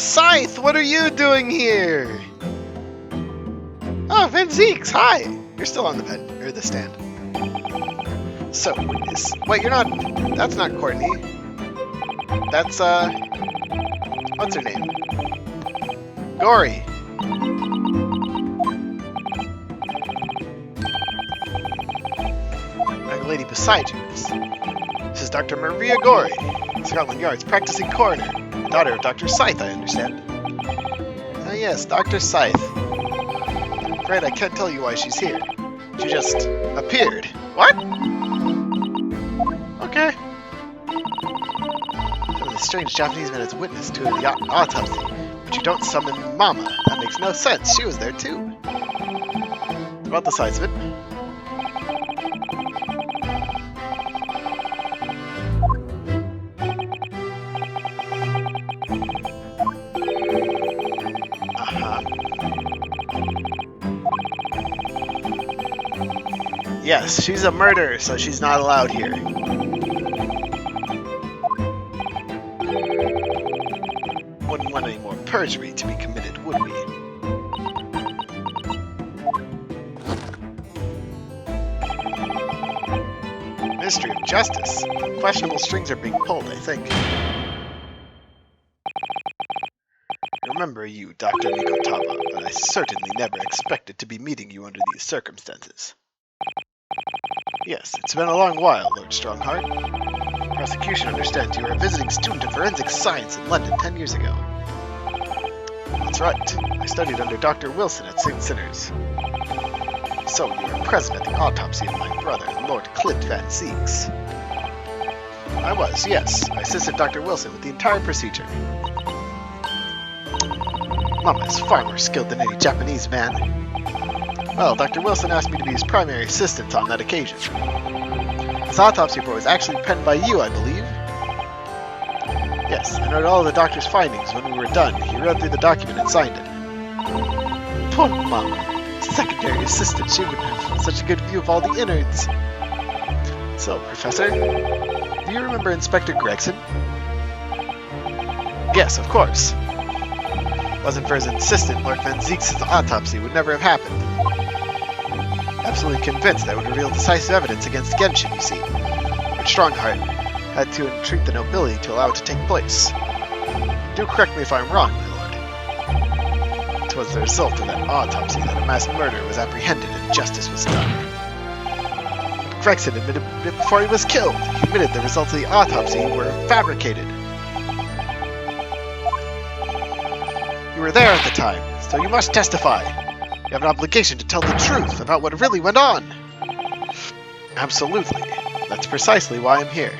Scythe, what are you doing here? Oh, Van Zeeks, hi! You're still on the bed, or the stand. So, wait, you're not... That's not Courtney. That's, what's her name? Gory. The lady beside you this is Dr. Maria Gory, Scotland Yard's practicing coroner, daughter of Dr. Scythe, I understand. Ah yes, Dr. Scythe. Afraid I can't tell you why she's here. She just appeared. What? Okay. Some of the strange Japanese men as witness to the autopsy, but you don't summon Mama. That makes no sense. She was there too. About the size of it. Yes, she's a murderer, so she's not allowed here. Wouldn't want any more perjury to be committed, would we? Ministry of Justice. Questionable strings are being pulled, I think. Remember you, Dr. Mikotaba, but I certainly never expected to be meeting you under these circumstances. Yes, it's been a long while, Lord Strongheart. Prosecution understands you were a visiting student of forensic science in London 10 years ago. That's right. I studied under Dr. Wilson at St. Sinners. So you were present at the autopsy of my brother, Lord Clint Van Zeeks. I was, yes. I assisted Dr. Wilson with the entire procedure. Mama is far more skilled than any Japanese man. Well, Dr. Wilson asked me to be his primary assistant on that occasion. This autopsy report was actually penned by you, I believe. Yes, I noted all of the doctor's findings when we were done. He read through the document and signed it. Poor Mama. Secondary assistant, she wouldn't have such a good view of all the innards. So, Professor, do you remember Inspector Gregson? Yes, of course. Wasn't for his insistent, Lord Van Zeeks' autopsy would never have happened. Absolutely convinced that would reveal decisive evidence against Genshin, you see. But Strongheart had to entreat the nobility to allow it to take place. Do correct me if I'm wrong, my lord. It was the result of that autopsy that a mass murder was apprehended and justice was done. But Gregson admitted it before he was killed. He admitted the results of the autopsy were fabricated. You were there at the time, so you must testify. You have an obligation to tell the truth about what really went on. Absolutely. That's precisely why I'm here.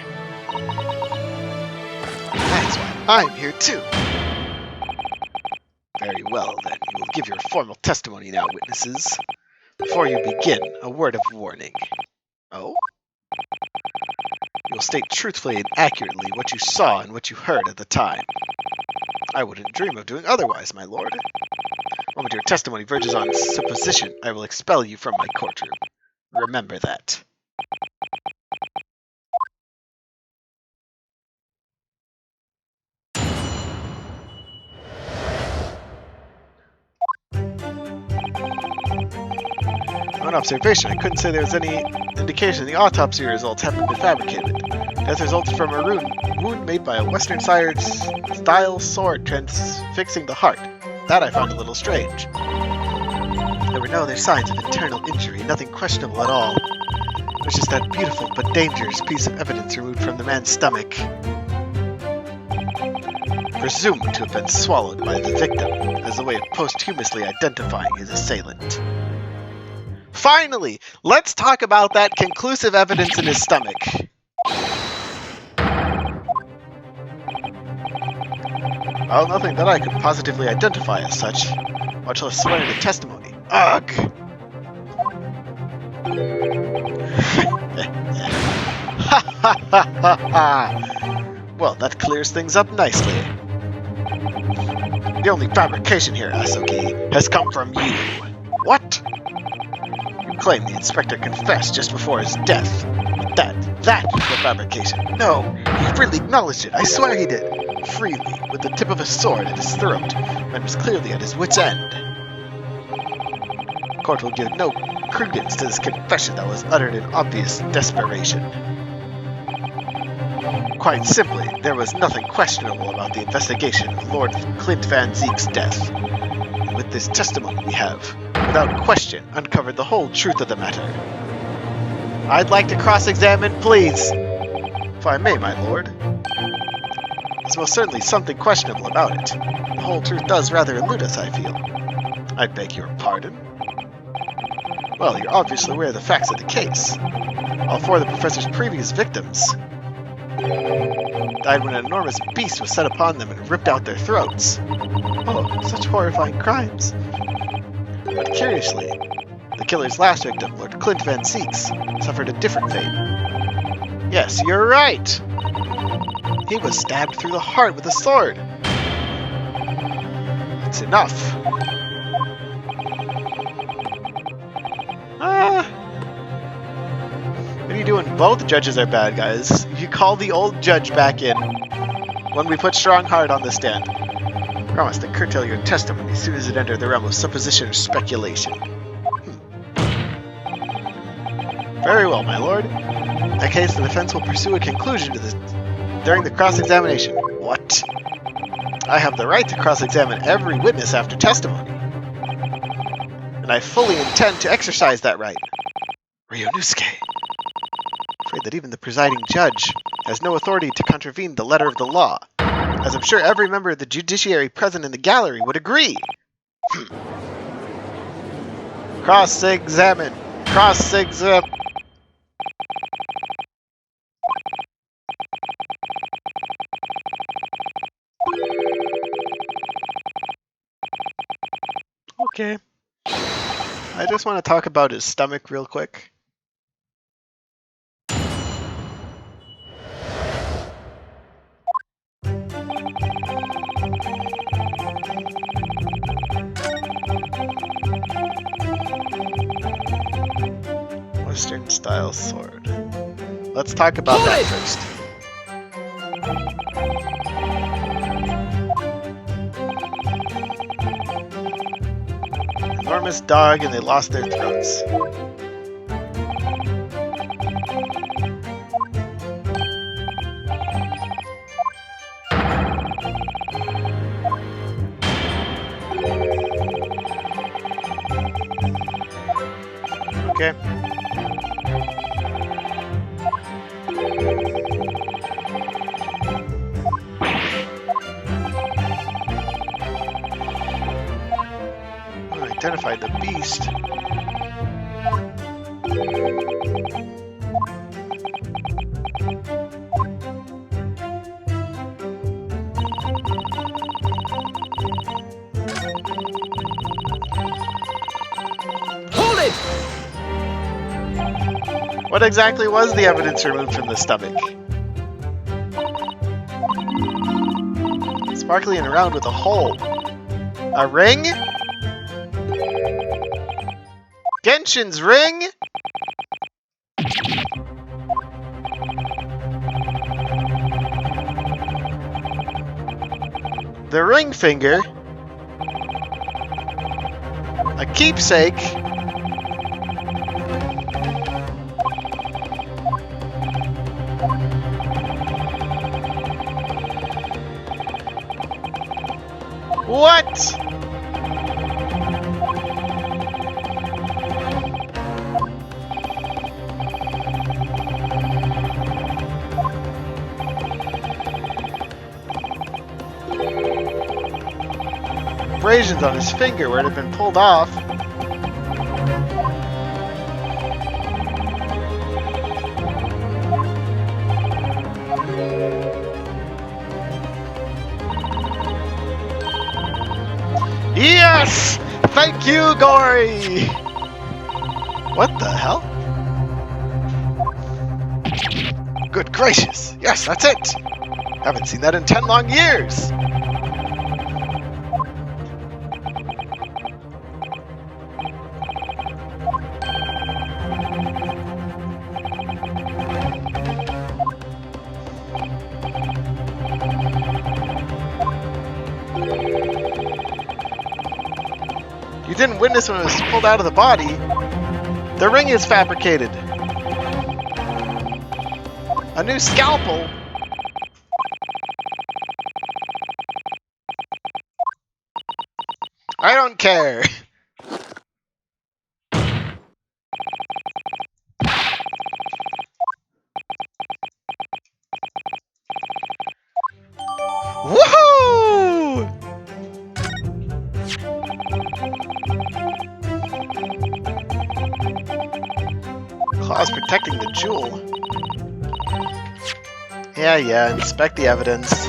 That's why I'm here too. Very well, then. You will give your formal testimony now, witnesses. Before you begin, a word of warning. Oh? You will state truthfully and accurately what you saw and what you heard at the time. I wouldn't dream of doing otherwise, my lord. The moment your testimony verges on supposition, I will expel you from my courtroom. Remember that. On observation, I couldn't say there was any indication the autopsy results hadn't been fabricated. Death resulted from a wound made by a Western-style sword transfixing the heart. That I found a little strange. There were no other signs of internal injury, nothing questionable at all. It was just that beautiful but dangerous piece of evidence removed from the man's stomach. Presumed to have been swallowed by the victim, as a way of posthumously identifying his assailant. Finally, let's talk about that conclusive evidence in his stomach. Well, nothing that I could positively identify as such, much less swear to testimony. Ugh! Ha ha ha ha ha! Well, that clears things up nicely. The only fabrication here, Asogi, has come from you. What? You claim the inspector confessed just before his death. That is the fabrication. No, he freely acknowledged it. I swear he did. Freely, with the tip of a sword at his throat. Man was clearly at his wit's end. Court will give no credence to this confession that was uttered in obvious desperation. Quite simply, there was nothing questionable about the investigation of Lord Clint Van Zeek's death. And with this testimony we have, without question, uncovered the whole truth of the matter. I'd like to cross-examine, please. If I may, my lord. There's most certainly something questionable about it. The whole truth does rather elude us, I feel. I beg your pardon? Well, you're obviously aware of the facts of the case. All four of the professor's previous victims died when an enormous beast was set upon them and ripped out their throats. Oh, such horrifying crimes. But curiously, the killer's last victim, Lord Clint Van Zeeks, suffered a different fate. Yes, you're right! He was stabbed through the heart with a sword. It's enough. What are you doing? Both judges are bad guys. You call the old judge back in when we put Strongheart on the stand. Promise to curtail your testimony as soon as it entered the realm of supposition or speculation. Very well, my lord. In that case, the defense will pursue a conclusion to this during the cross-examination. What? I have the right to cross-examine every witness after testimony. And I fully intend to exercise that right. Ryunosuke. Afraid that even the presiding judge has no authority to contravene the letter of the law, as I'm sure every member of the judiciary present in the gallery would agree. Cross-examine. Cross-examine. Okay. I just want to talk about his stomach real quick. Western style sword. Let's talk about that first. Enormous dog, and they lost their throats. Okay. Identified the beast. Hold it! What exactly was the evidence removed from the stomach? Sparkly and round with a hole. A ring? Genshin's ring? The ring finger? A keepsake? What? Abrasions on his finger where it had been pulled off. Yes! Thank you, Gory! What the hell? Good gracious! Yes, that's it! Haven't seen that in 10 long years! You didn't witness when it was pulled out of the body. The ring is fabricated. A new scalpel? I don't care. Woohoo! Claws protecting the jewel. Yeah, inspect the evidence.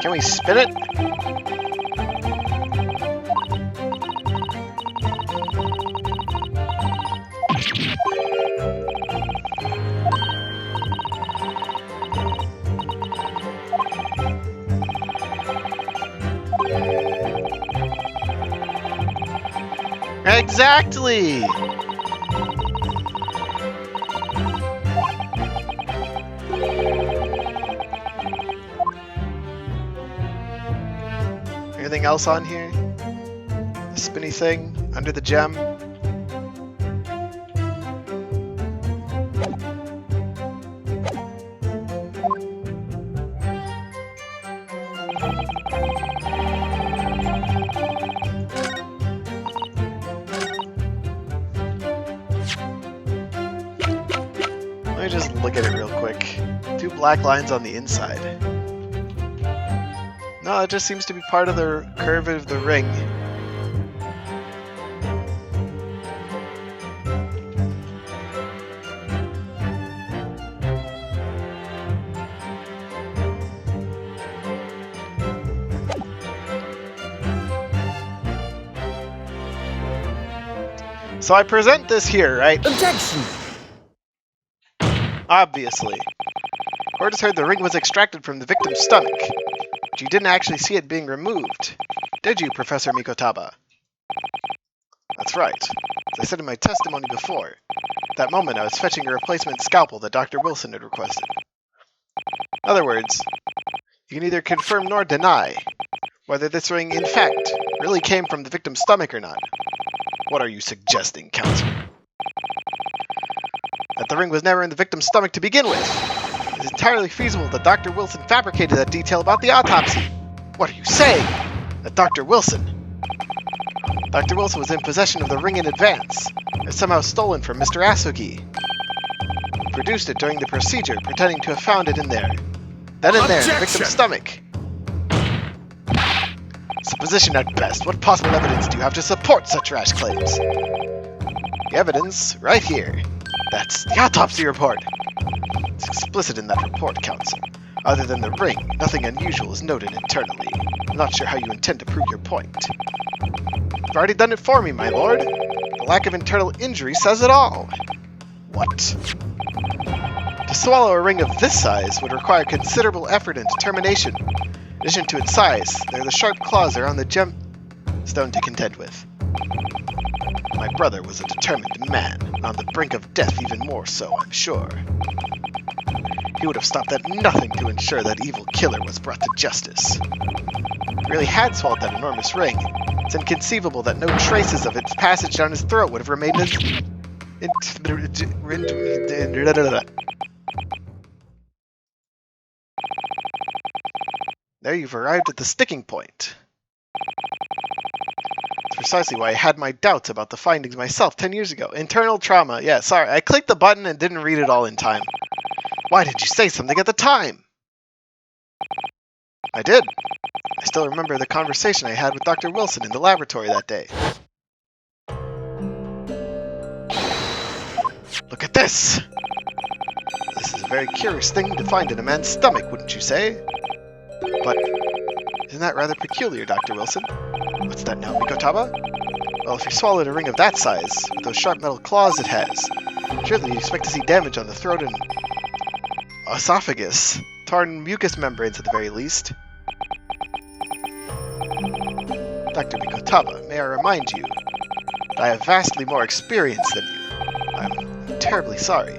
Can we spin it? Exactly! Anything else on here? The spinny thing under the gem? Let me just look at it real quick. 2 black lines on the inside. No, it just seems to be part of the curve of the ring. So I present this here, right? Objection! Obviously. Court has heard the ring was extracted from the victim's stomach, but you didn't actually see it being removed. Did you, Professor Mikotaba? That's right. As I said in my testimony before, at that moment I was fetching a replacement scalpel that Dr. Wilson had requested. In other words, you can neither confirm nor deny whether this ring, in fact, really came from the victim's stomach or not. What are you suggesting, counsel? That the ring was never in the victim's stomach to begin with. It is entirely feasible that Dr. Wilson fabricated that detail about the autopsy. What are you saying? That Dr. Wilson was in possession of the ring in advance, and somehow stolen from Mr. Asugi. He produced it during the procedure, pretending to have found it in there. Then in there, in the victim's stomach. Supposition at best. What possible evidence do you have to support such rash claims? The evidence, right here. That's the autopsy report. It's explicit in that report, counsel. Other than the ring, nothing unusual is noted internally. I'm not sure how you intend to prove your point. You've already done it for me, my lord. The lack of internal injury says it all. What? To swallow a ring of this size would require considerable effort and determination. In addition to its size, there are the sharp claws around the gemstone to contend with. My brother was a determined man, and on the brink of death even more so, I'm sure. He would have stopped at nothing to ensure that evil killer was brought to justice. If he really had swallowed that enormous ring, it's inconceivable that no traces of its passage down his throat would have remained There you've arrived at the sticking point. It's precisely why I had my doubts about the findings myself 10 years ago. Internal trauma. Yeah, sorry, I clicked the button and didn't read it all in time. Why did you say something at the time? I did. I still remember the conversation I had with Dr. Wilson in the laboratory that day. Look at this! This is a very curious thing to find in a man's stomach, wouldn't you say? But isn't that rather peculiar, Dr. Wilson? What's that now, Mikotaba? Well, if you swallowed a ring of that size, with those sharp metal claws it has, surely you expect to see damage on the throat and esophagus, torn mucous membranes at the very least. Dr. Mikotaba, may I remind you that I have vastly more experience than you. I'm terribly sorry.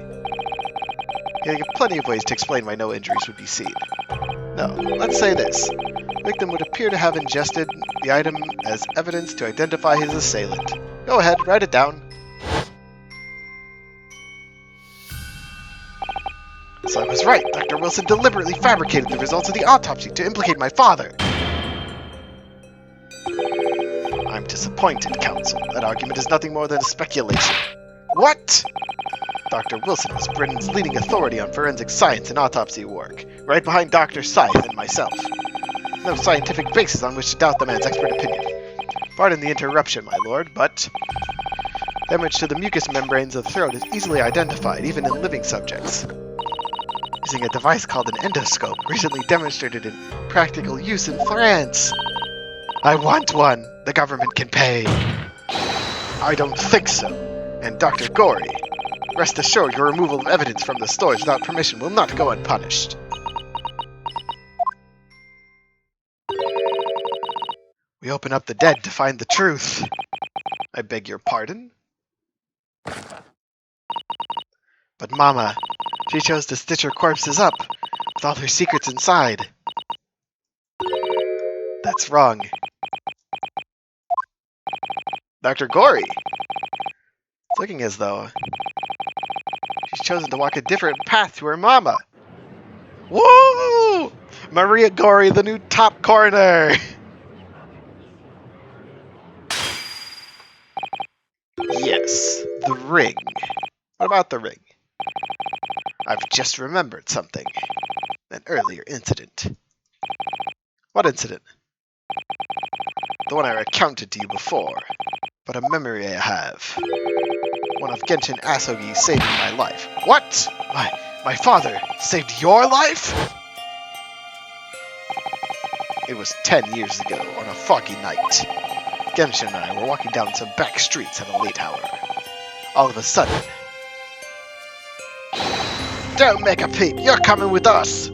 I have plenty of ways to explain why no injuries would be seen. No, let's say this. Victim would appear to have ingested the item as evidence to identify his assailant. Go ahead, write it down. So I was right. Dr. Wilson deliberately fabricated the results of the autopsy to implicate my father. I'm disappointed, counsel. That argument is nothing more than a speculation. What? Dr. Wilson was Britain's leading authority on forensic science and autopsy work, right behind Dr. Scythe and myself. No scientific basis on which to doubt the man's expert opinion. Pardon the interruption, my lord, but damage to the mucous membranes of the throat is easily identified, even in living subjects. Using a device called an endoscope, recently demonstrated in practical use in France. I want one. The government can pay. I don't think so. And Dr. Gorey, rest assured your removal of evidence from the stores without permission will not go unpunished. We open up the dead to find the truth. I beg your pardon? But Mama, she chose to stitch her corpses up, with all her secrets inside. That's wrong. Dr. Gorey! It's looking as though she's chosen to walk a different path to her mama. Woo! Maria Gorey, the new top corner! Yes, the ring. What about the ring? I've just remembered something. An earlier incident. What incident? The one I recounted to you before. But a memory I have. One of Genshin Asogi saving my life. What? My father saved your life? It was 10 years ago on a foggy night. Genshin and I were walking down some back streets at a late hour. All of a sudden... Don't make a peep! You're coming with us!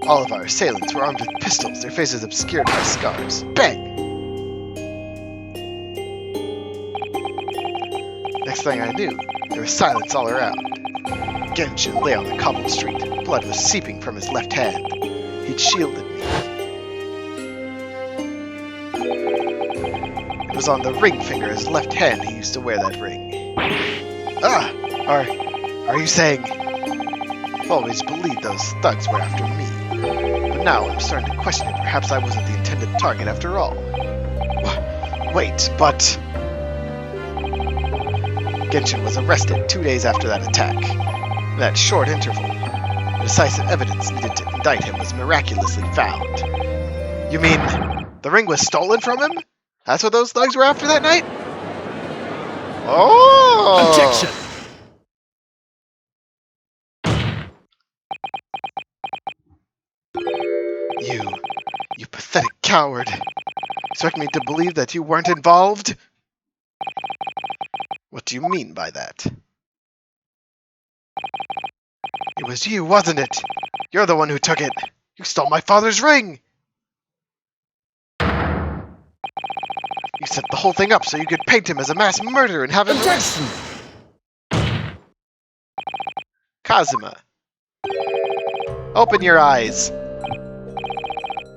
All of our assailants were armed with pistols, their faces obscured by scars. Bang! Next thing I knew, there was silence all around. Genshin lay on the cobbled street. Blood was seeping from his left hand. He'd shielded me. It was on the ring finger of his left hand he used to wear that ring. Ah! Are you saying... I've always believed those thugs were after me. But now I'm starting to question if perhaps I wasn't the intended target after all. Wait, but... Genshin was arrested 2 days after that attack. In that short interval, the decisive evidence needed to indict him was miraculously found. You mean, the ring was stolen from him? That's what those thugs were after that night? Oh! Objection! You pathetic coward. Expect me to believe that you weren't involved? What do you mean by that? It was you, wasn't it? You're the one who took it. You stole my father's ring! You set the whole thing up so you could paint him as a mass murderer and have him Objection! Kazuma. Open your eyes.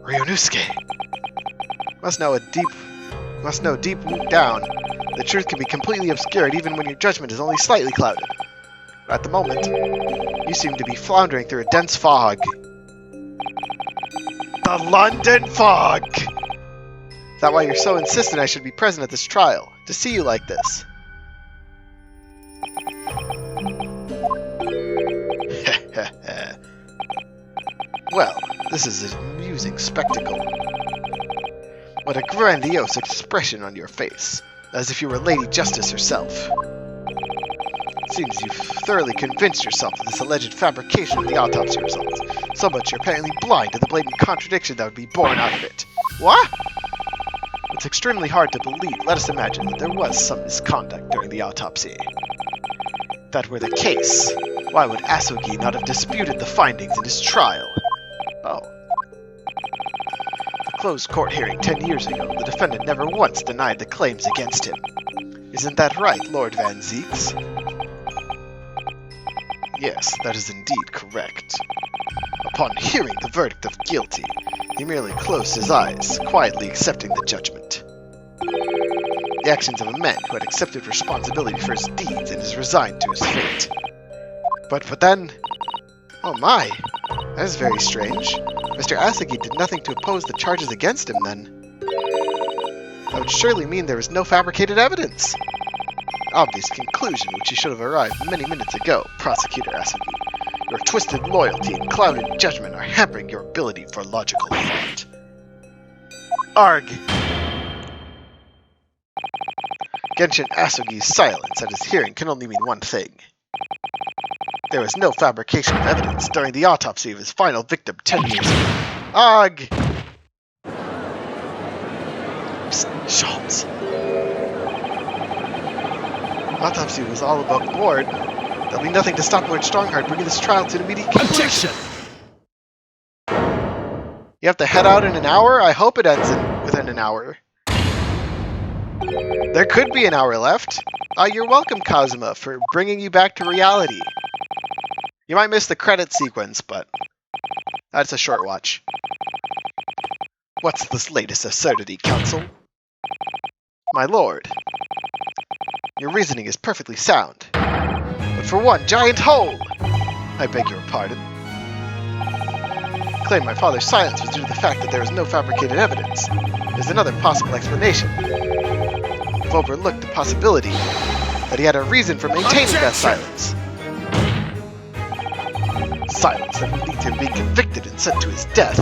Ryunosuke. Must know deep down. The truth can be completely obscured even when your judgment is only slightly clouded. But at the moment, you seem to be floundering through a dense fog. The London fog! Is that why you're so insistent I should be present at this trial? To see you like this? Well, this is an amusing spectacle. What a grandiose expression on your face, as if you were Lady Justice herself. It seems you've thoroughly convinced yourself of this alleged fabrication of the autopsy results, so much you're apparently blind to the blatant contradiction that would be born out of it. What? It's extremely hard to believe. Let us imagine that there was some misconduct during the autopsy. If that were the case, why would Asogi not have disputed the findings in his trial? Oh. The closed court hearing 10 years ago, the defendant never once denied the claims against him. Isn't that right, Lord Van Zieks? Yes, that is indeed correct. Upon hearing the verdict of guilty, he merely closed his eyes, quietly accepting the judgment. The actions of a man who had accepted responsibility for his deeds and is resigned to his fate. But then... Oh my! That is very strange. Mr. Asagi did nothing to oppose the charges against him, then. That would surely mean there was no fabricated evidence. Obvious conclusion which you should have arrived many minutes ago, Prosecutor Asagi. Your twisted loyalty and clouded judgment are hampering your ability for logical thought. Arg! Genshin Asugi's silence at his hearing can only mean one thing. There was no fabrication of evidence during the autopsy of his final victim 10 years ago. Arg! Psst, Shams. Autopsy was all above board. There'll be nothing to stop Lord Strongheart bringing this trial to an immediate conclusion. You have to head out in an hour? I hope it ends within an hour. There could be an hour left. You're welcome, Kazuma, for bringing you back to reality. You might miss the credit sequence, but that's a short watch. What's this latest absurdity, Counsel? My lord, your reasoning is perfectly sound. But for one giant hole! I beg your pardon. Claim my father's silence was due to the fact that there was no fabricated evidence. There's another possible explanation. I've overlooked the possibility that he had a reason for maintaining that silence. Silence that would lead to him being convicted and sent to his death.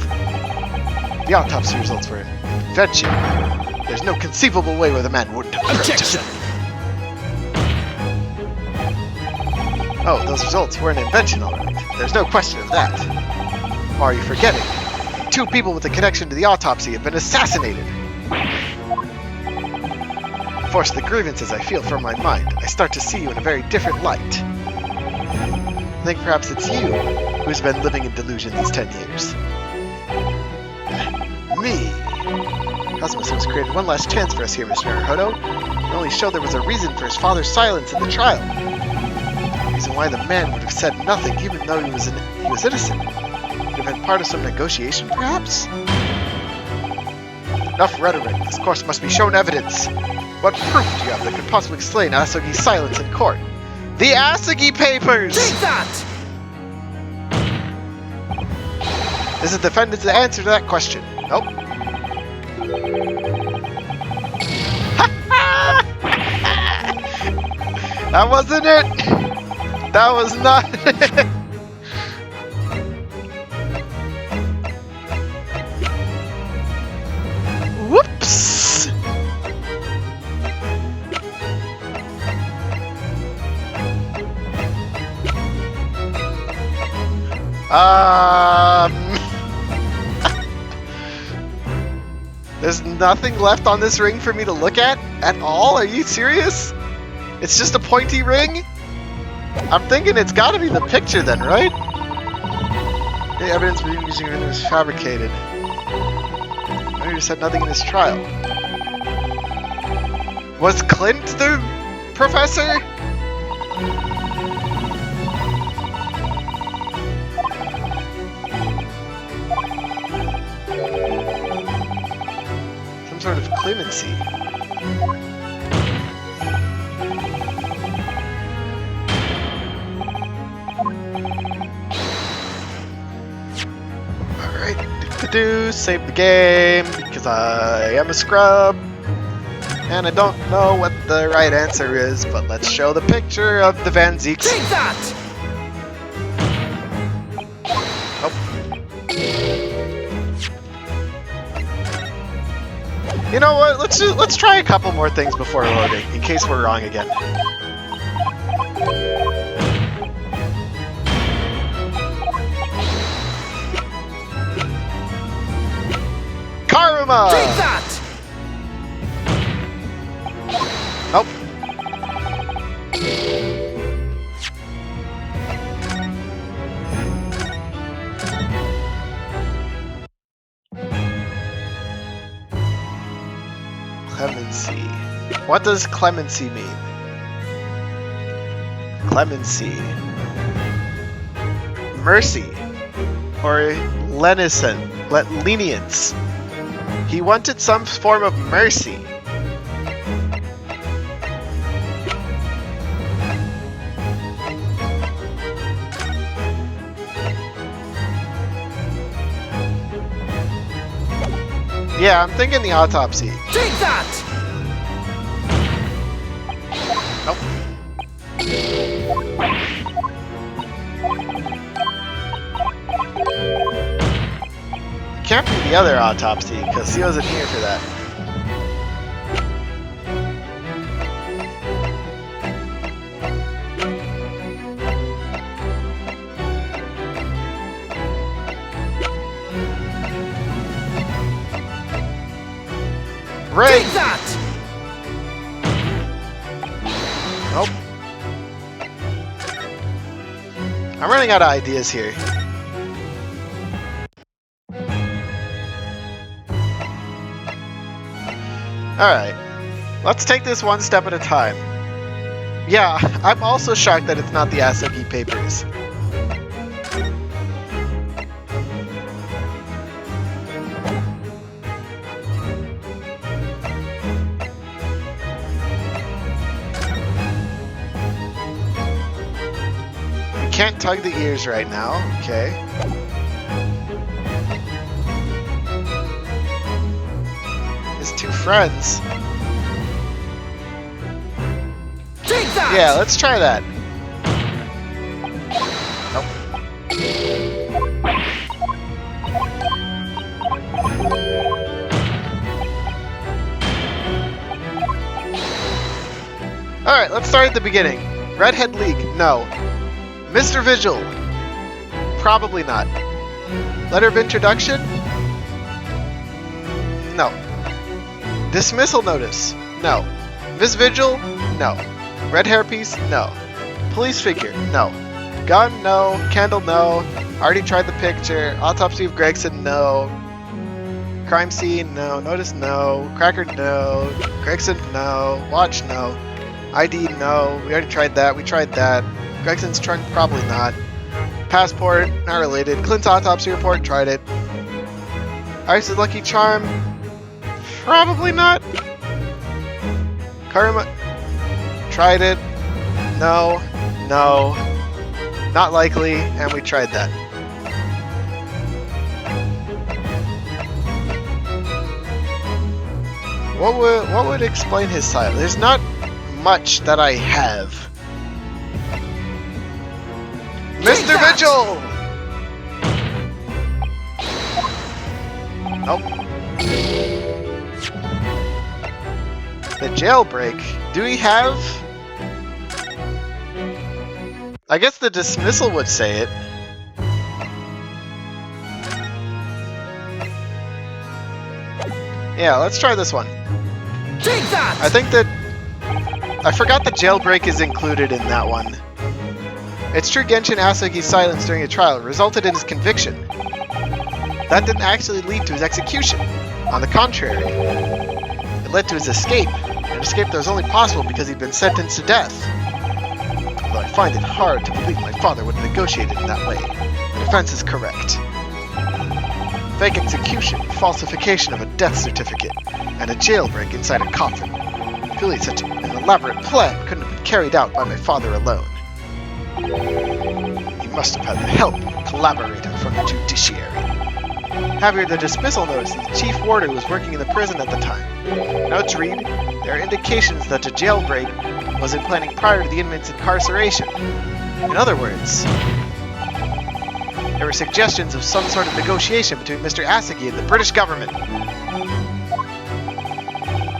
The autopsy results were an invention. There's no conceivable way where the man wouldn't have protested. Oh, those results were an invention, all right. There's no question of that. Or are you forgetting? 2 people with a connection to the autopsy have been assassinated. Force the grievances I feel from my mind, I start to see you in a very different light. I think perhaps it's you who's been living in delusion these 10 years. Me? Cosmos has created one last chance for us here, Mr. Naruhodo. It only showed there was a reason for his father's silence in the trial. The reason why the man would have said nothing even though he was innocent. Would have been part of some negotiation, perhaps? Enough rhetoric. This course must be shown evidence. What proof do you have that could possibly explain Asagi's silence in court? The Asagi Papers! Take that! Is the defendant's answer to that question? Nope. That wasn't it! That was not it! Whoops! There's nothing left on this ring for me to look at all? Are you serious? It's just a pointy ring? I'm thinking it's gotta be the picture then, right? The evidence for using it was fabricated. I just had nothing in this trial. Was Clint the professor? Some sort of clemency. Save the game, because I am a scrub, and I don't know what the right answer is, but let's show the picture of the Van Zeeks. Take that! Oh. You know what, let's try a couple more things before loading, in case we're wrong again. Karuma! Take that! Nope. Clemency. What does clemency mean? Clemency. mercy. Or lenience. He wanted some form of mercy. Yeah, I'm thinking the autopsy. Take that! Nope. Can't be the other autopsy, because he wasn't here for that. Ray! Take that! Nope. I'm running out of ideas here. Alright. Let's take this one step at a time. Yeah, I'm also shocked that it's not the Asogi papers. Can't tug the ears right now, okay. His two friends. Take that! Yeah, let's try that. Nope. Alright, let's start at the beginning. Redhead League, no. Mr. Vigil? Probably not. Letter of introduction? No. Dismissal notice? No. Miss Vigil? No. Red hairpiece? No. Police figure? No. Gun? No. Candle? No. Already tried the picture. Autopsy of Gregson? No. Crime scene? No. Notice? No. Cracker? No. Gregson? No. Watch? No. ID? No. We already tried that. We tried that. Gregson's trunk? Probably not. Passport? Not related. Clint's autopsy report? Tried it. Iris' lucky charm? Probably not. Karma? Tried it. No. No. Not likely. And we tried that. What would explain his silence? There's not much that I have. Mr. Vigil! Nope. The jailbreak. Do we have... I guess the dismissal would say it. Yeah, let's try this one. Take that! I think that... I forgot the jailbreak is included in that one. It's true Genshin Asogi's silence during a trial resulted in his conviction. That didn't actually lead to his execution. On the contrary, it led to his escape. An escape that was only possible because he'd been sentenced to death. Although I find it hard to believe my father would have negotiated in that way. The defense is correct. Fake execution, falsification of a death certificate, and a jailbreak inside a coffin. Clearly such an elaborate plan couldn't have been carried out by my father alone. He must have had the help of a collaborator from the judiciary. However, the dismissal notice that the chief warder was working in the prison at the time. Notes read, there are indications that a jailbreak was in planning prior to the inmate's incarceration. In other words, there were suggestions of some sort of negotiation between Mr. Asogi and the British government.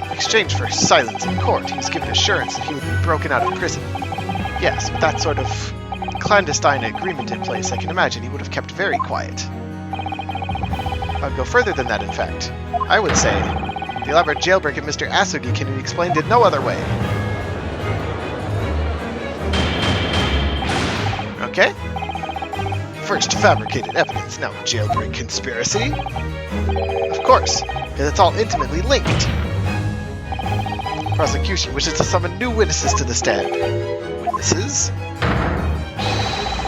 In exchange for silence in court, he was given assurance that he would be broken out of prison. Yes, with that sort of clandestine agreement in place, I can imagine he would have kept very quiet. I'd go further than that, in fact. I would say, the elaborate jailbreak of Mr. Asogi can be explained in no other way. Okay? First fabricated evidence, now jailbreak conspiracy. Of course, because it's all intimately linked. Prosecution wishes to summon new witnesses to the stand. Witnesses?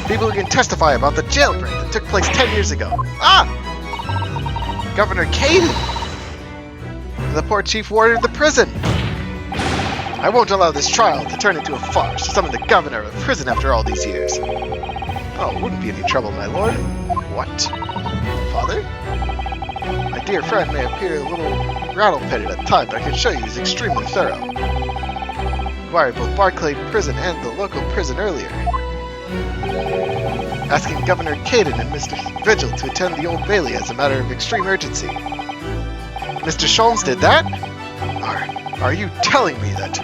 People who can testify about the jailbreak that took place 10 years ago. Ah! Governor Caden! And the poor chief warden of the prison! I won't allow this trial to turn into a farce to summon the governor of the prison after all these years. Oh, wouldn't be any trouble, my lord. What? Father? My dear friend may appear a little rattle-pitted at times, but I can show you he's extremely thorough. Inquired both Barclay Prison and the local prison earlier. Asking Governor Caden and Mr. Vigil to attend the Old Bailey as a matter of extreme urgency. Mr. Sholmes did that? Are you telling me that?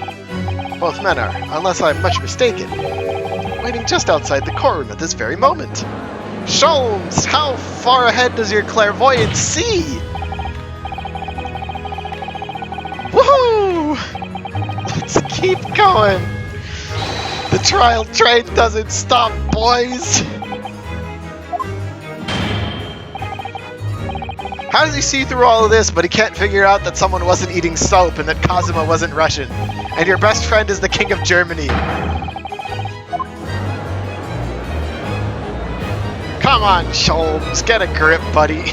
Both men are, unless I'm much mistaken, waiting just outside the courtroom at this very moment. Sholmes, how far ahead does your clairvoyance see? Woohoo! Let's keep going. The trial train doesn't stop, boys. How does he see through all of this, but he can't figure out that someone wasn't eating soap and that Kazuma wasn't Russian, and your best friend is the King of Germany? Come on, Sholmes, get a grip, buddy.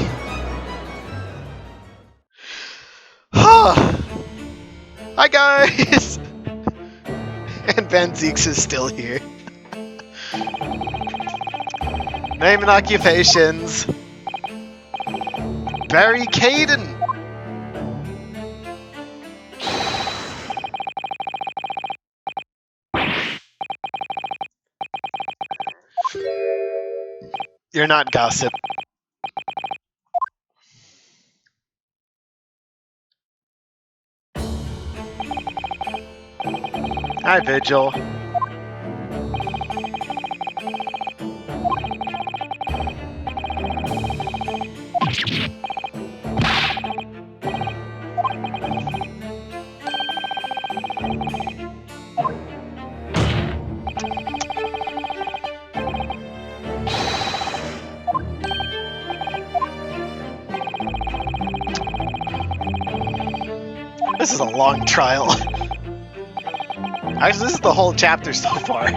Hi, guys! And Van Zeeks is still here. Name and occupations. Barry Caden! You're not gossip. Hi, Vigil. This is a long trial. Actually, this is the whole chapter so far.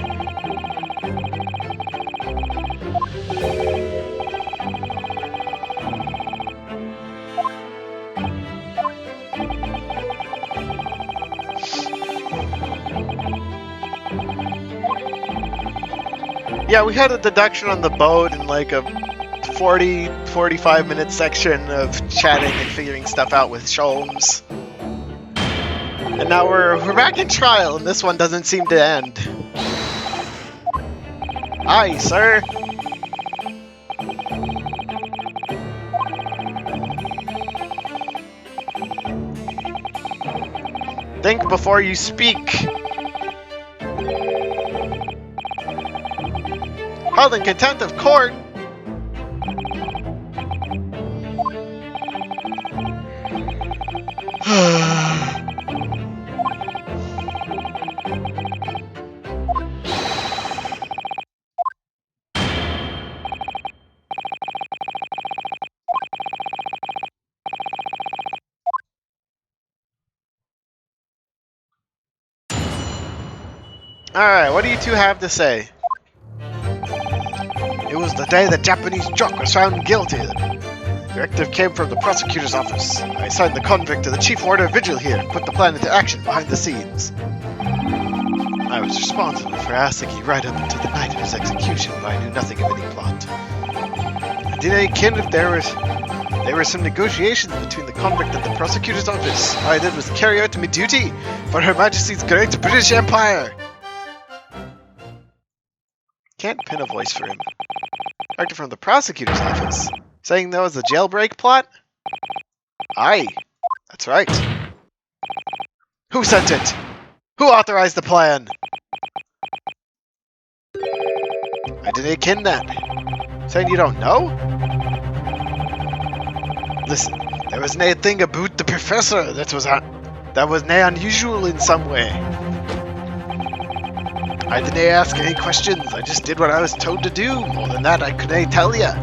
Yeah, we had a deduction on the boat and like a 45 minute section of chatting and figuring stuff out with Sholmes. And now we're back in trial, and this one doesn't seem to end. Aye, sir. Think before you speak. Held in contempt of court. Alright, what do you two have to say? It was the day the Japanese jock was found guilty. The directive came from the prosecutor's office. I assigned the convict to the chief warder Vigil here and put the plan into action behind the scenes. I was responsible for Asaki right up until the night of his execution, but I knew nothing of any plot. I didn't ken if there were some negotiations between the convict and the prosecutor's office. All I did was carry out my duty for Her Majesty's Great British Empire. Can't pin a voice for him. Director from the prosecutor's office, saying that was a jailbreak plot? Aye, that's right. Who sent it? Who authorized the plan? I didn't ken that. Saying you don't know? Listen, there was nothing about the professor that was nae unusual in some way. I didn't ask any questions, I just did what I was told to do. More than that, I couldn't tell ya.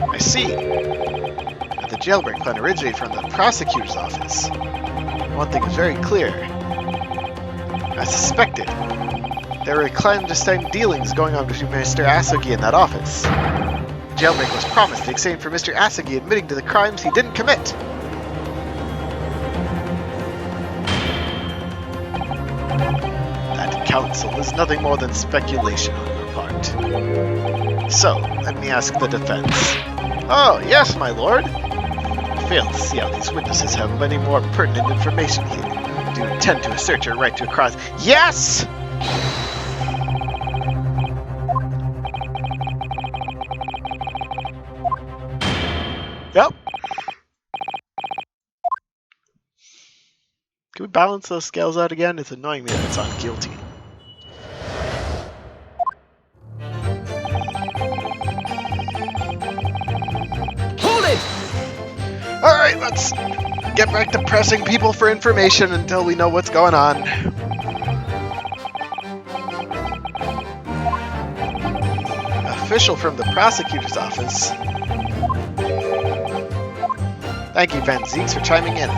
I see. But the jailbreak plan originated from the prosecutor's office. One thing is very clear. I suspected. There were clandestine dealings going on between Mr. Asugi and that office. The jailbreak was promised, except for Mr. Asugi admitting to the crimes he didn't commit. That counsel is nothing more than speculation on your part. So, let me ask the defense. Oh, yes, my lord. I fail to see how these witnesses have any more pertinent information here. Do you intend to assert your right to a cross? Yes! Yep. Can we balance those scales out again? It's annoying me that it's on guilty. Hold it! Alright, let's get back to pressing people for information until we know what's going on. Official from the prosecutor's office. Thank you, Van Zeeks, for chiming in.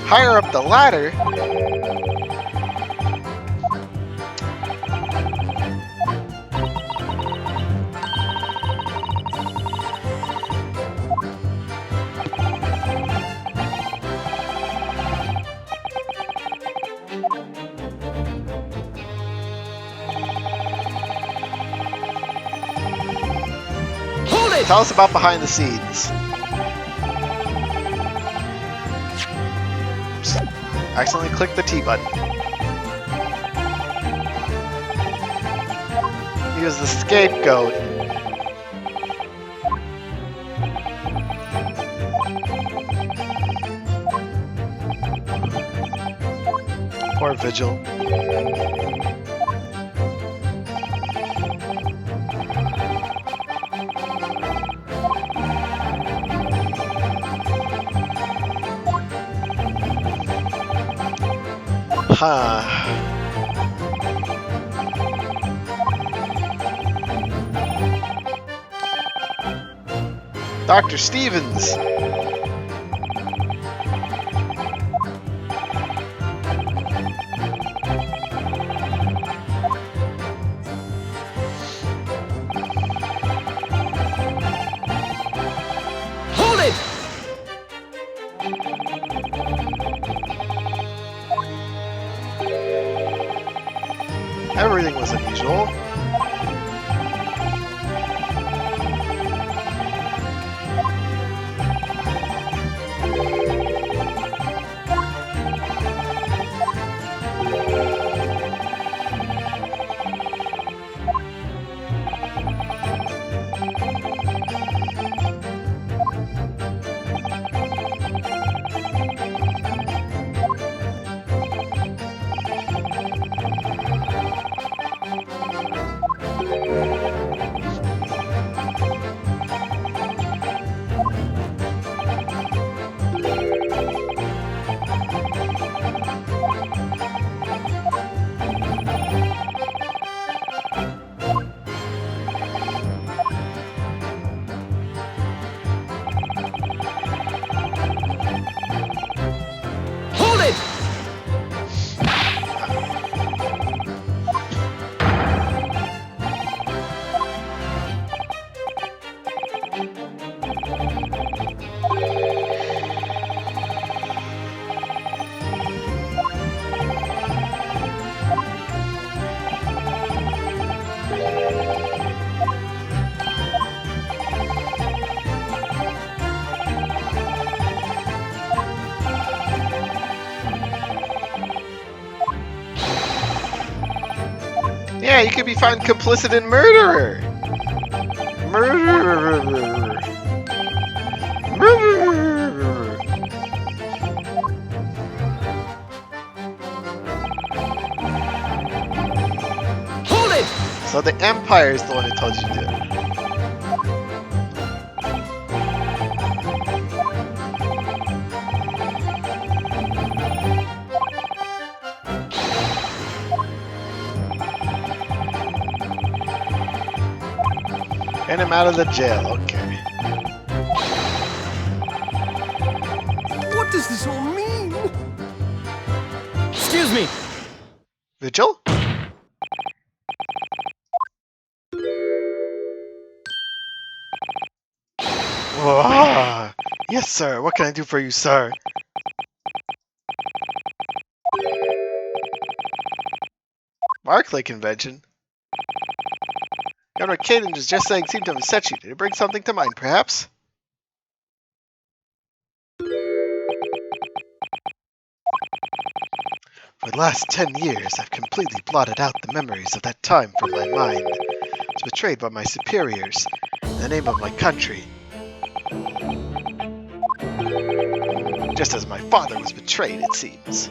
Higher up the ladder? Hold it! Tell us about behind the scenes. Oops. Accidentally clicked the T button. He was the scapegoat. Poor Vigil. Huh. Dr. Stevens. Hold it! Everything was unusual. Hold it! Yeah, you could be found complicit in murder. Murderer. Murderer. Hold it! So the Empire is the one who told you to do it. Get him out of the jail, okay. What does this all mean? Excuse me. Vigil? Ah, yes, sir. What can I do for you, sir? Barclay convention? Governor Caden was just saying seemed to have set you. Did it bring something to mind, perhaps? For the last 10 years, I've completely blotted out the memories of that time from my mind. I was betrayed by my superiors in the name of my country. Just as my father was betrayed, it seems.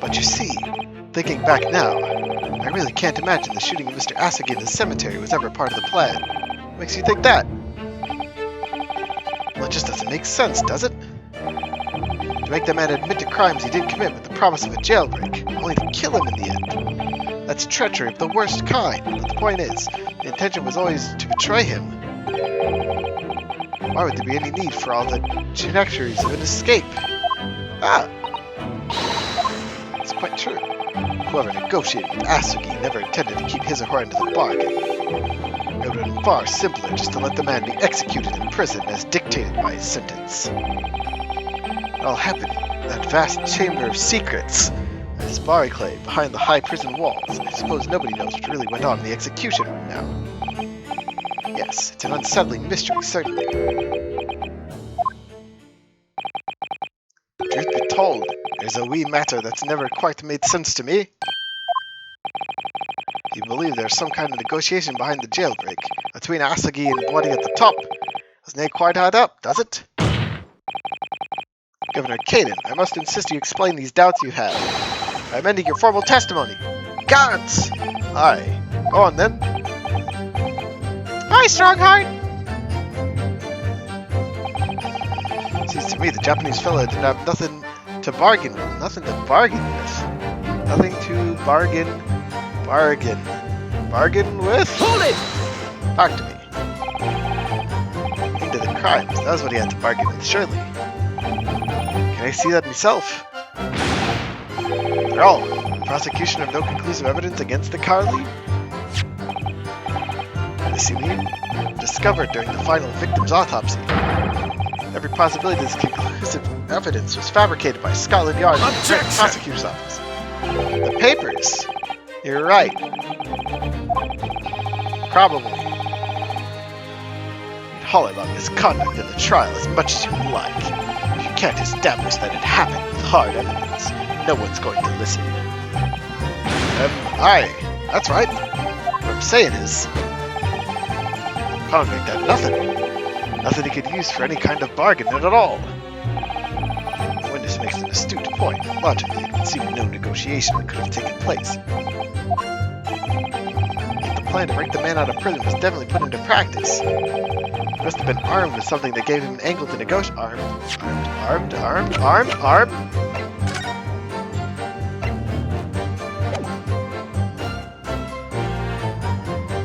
But you see, thinking back now, I really can't imagine the shooting of Mr. Asagi in the cemetery was ever part of the plan. What makes you think that? Well, it just doesn't make sense, does it? To make the man admit to crimes he didn't commit with the promise of a jailbreak, only to kill him in the end. That's treachery of the worst kind, but the point is, the intention was always to betray him. Why would there be any need for all the trajectories of an escape? Ah! It's quite true. Whoever negotiated with Asagi never intended to keep his or her end of the bargain. It would have been far simpler just to let the man be executed in prison as dictated by his sentence. It all happened in that vast chamber of secrets, at his barricade behind the high prison walls. I suppose nobody knows what really went on in the execution room now. Yes, it's an unsettling mystery, certainly. Truth be told, there's a wee matter that's never quite made sense to me. You believe there's some kind of negotiation behind the jailbreak between Asagi and Bloody at the top? Doesn't it quite add up, does it? Governor Caden, I must insist you explain these doubts you have. I'm ending your formal testimony. Guards! Aye. Go on then. Hi, Strongheart! Seems to me the Japanese fella didn't have nothing to bargain with. Nothing to bargain with. Nothing to bargain with? Hold it! Talk to me. Into the crimes. That was what he had to bargain with, surely. Can I see that myself? After all, the prosecution have no conclusive evidence against the Carly. The scene discovered during the final victim's autopsy. Every possibility this conclusive evidence was fabricated by Scotland Yard and the prosecutor's office. The papers? You're right. Probably. You'd holler about misconduct in the trial as much as you like. If you can't establish that it happened with hard evidence, no one's going to listen. Aye, that's right. What I'm saying is, convict had nothing. Nothing he could use for any kind of bargain at all. The witness makes an astute point. Logically, it would seem no negotiation could have taken place. Yet the plan to break the man out of prison was definitely put into practice. He must have been armed with something that gave him an angle to negotiate. Armed.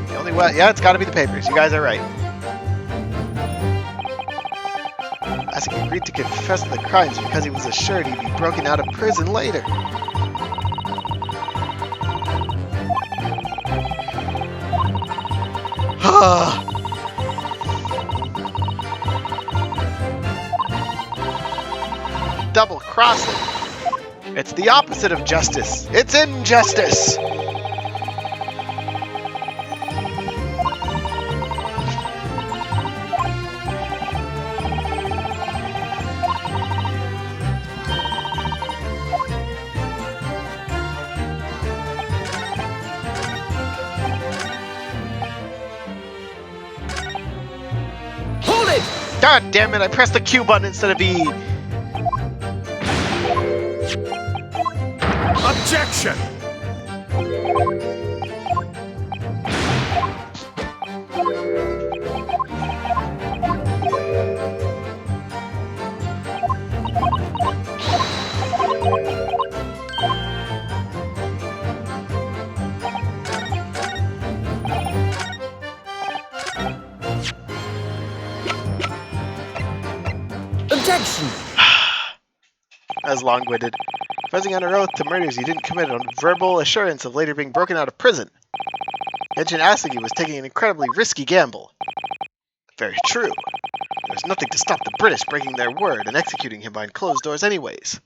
The only way, yeah, it's gotta be the papers. You guys are right. Asking agreed to confess to the crimes because he was assured he'd be broken out of prison later. Double crossing. It's the opposite of justice. It's injustice. God damn it, I pressed the Q button instead of E. Objection! Objection! As long-winded, fuzzing on her oath to murders he didn't commit on verbal assurance of later being broken out of prison. Genshin Asugi was taking an incredibly risky gamble. Very true. There was nothing to stop the British breaking their word and executing him behind closed doors anyways.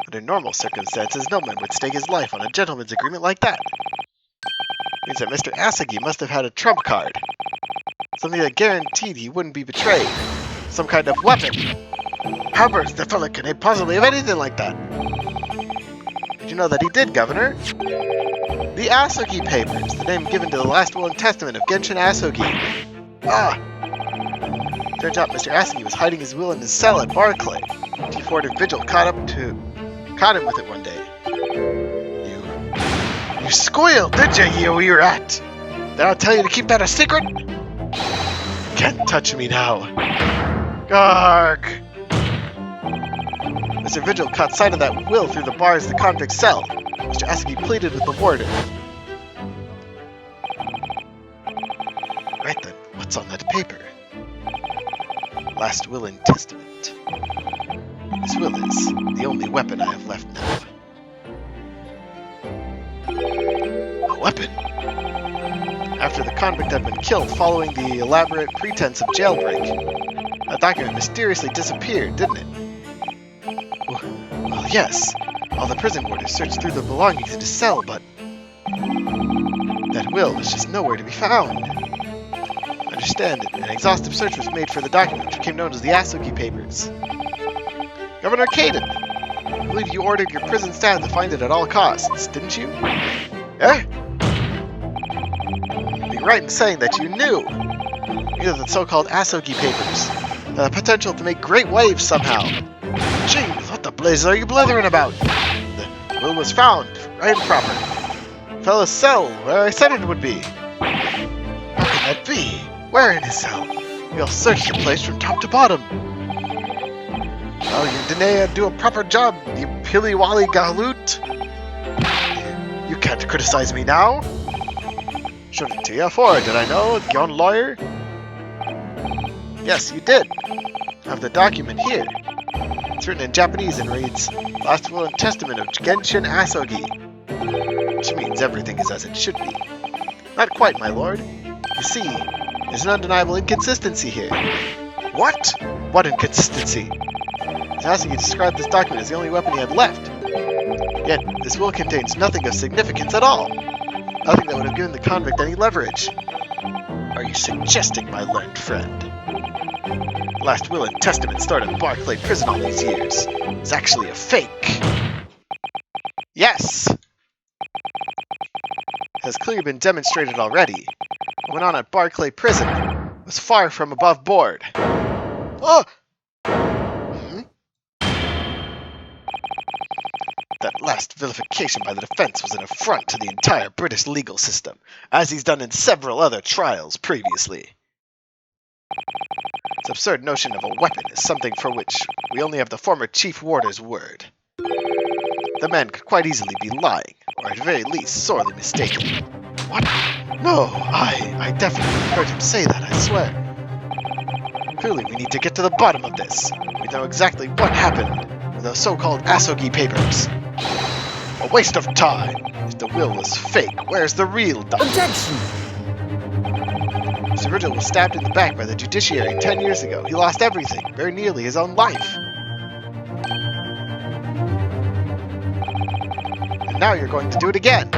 Under normal circumstances, no man would stake his life on a gentleman's agreement like that. It means that Mr. Asugi must have had a trump card. Something that guaranteed he wouldn't be betrayed. Some kind of weapon. How the fella could possibly have anything like that? Did you know that he did, Governor? The Asugi Papers, the name given to the last will and testament of Genshin Asugi. Ah! Turns out Mr. Asugi was hiding his will in his cell at Barclay. T4 and Vigil caught him with it one day. You squealed, did you wee rat? Did I tell you to keep that a secret? Can't touch me now. Garg! Mr. Vigil caught sight of that will through the bars of the convict's cell. Mr. Asugi pleaded with the warden. Right then, what's on that paper? Last will and testament. This will is the only weapon I have left now. A weapon? After the convict had been killed following the elaborate pretense of jailbreak, that document mysteriously disappeared, didn't it? Well, yes. All the prison warders searched through the belongings in his cell, but that will was just nowhere to be found. I understand it. An exhaustive search was made for the document, which became known as the Asugi Papers. Governor Caden, I believe you ordered your prison staff to find it at all costs, didn't you? Eh? You'd be right in saying that you knew. Either the so-called Asugi Papers, the potential to make great waves somehow. Jeez, what the blazes are you blithering about? The will was found, right and proper. Fella's cell, where I said it would be. How can that be? Where in his cell? We'll search the place from top to bottom. Oh, you didn't do a proper job, you pilly-wally galoot. You can't criticize me now. Showed it to you for, did I know, young lawyer? Yes, you did. I have the document here. It's written in Japanese and reads, Last Will and Testament of Genshin Asugi. Which means everything is as it should be. Not quite, my lord. You see, there's an undeniable inconsistency here. What? What inconsistency? Asugi described this document as the only weapon he had left. Yet, this will contains nothing of significance at all. Nothing that would have given the convict any leverage. Are you suggesting, my learned friend? Last will and testament stored in Barclay Prison all these years is actually a fake. Yes! It has clearly been demonstrated already. What went on at Barclay Prison was far from above board. Oh! That last vilification by the defense was an affront to the entire British legal system, as he's done in several other trials previously. This absurd notion of a weapon is something for which we only have the former chief warder's word. The man could quite easily be lying, or at very least sorely mistaken. What? No, I definitely heard him say that, I swear. Clearly we need to get to the bottom of this. We know exactly what happened with those so-called Asugi Papers. A waste of time. If the will was fake, where's the real document? Objection! Mr. Vigil was stabbed in the back by the judiciary 10 years ago. He lost everything, very nearly his own life. And now you're going to do it again.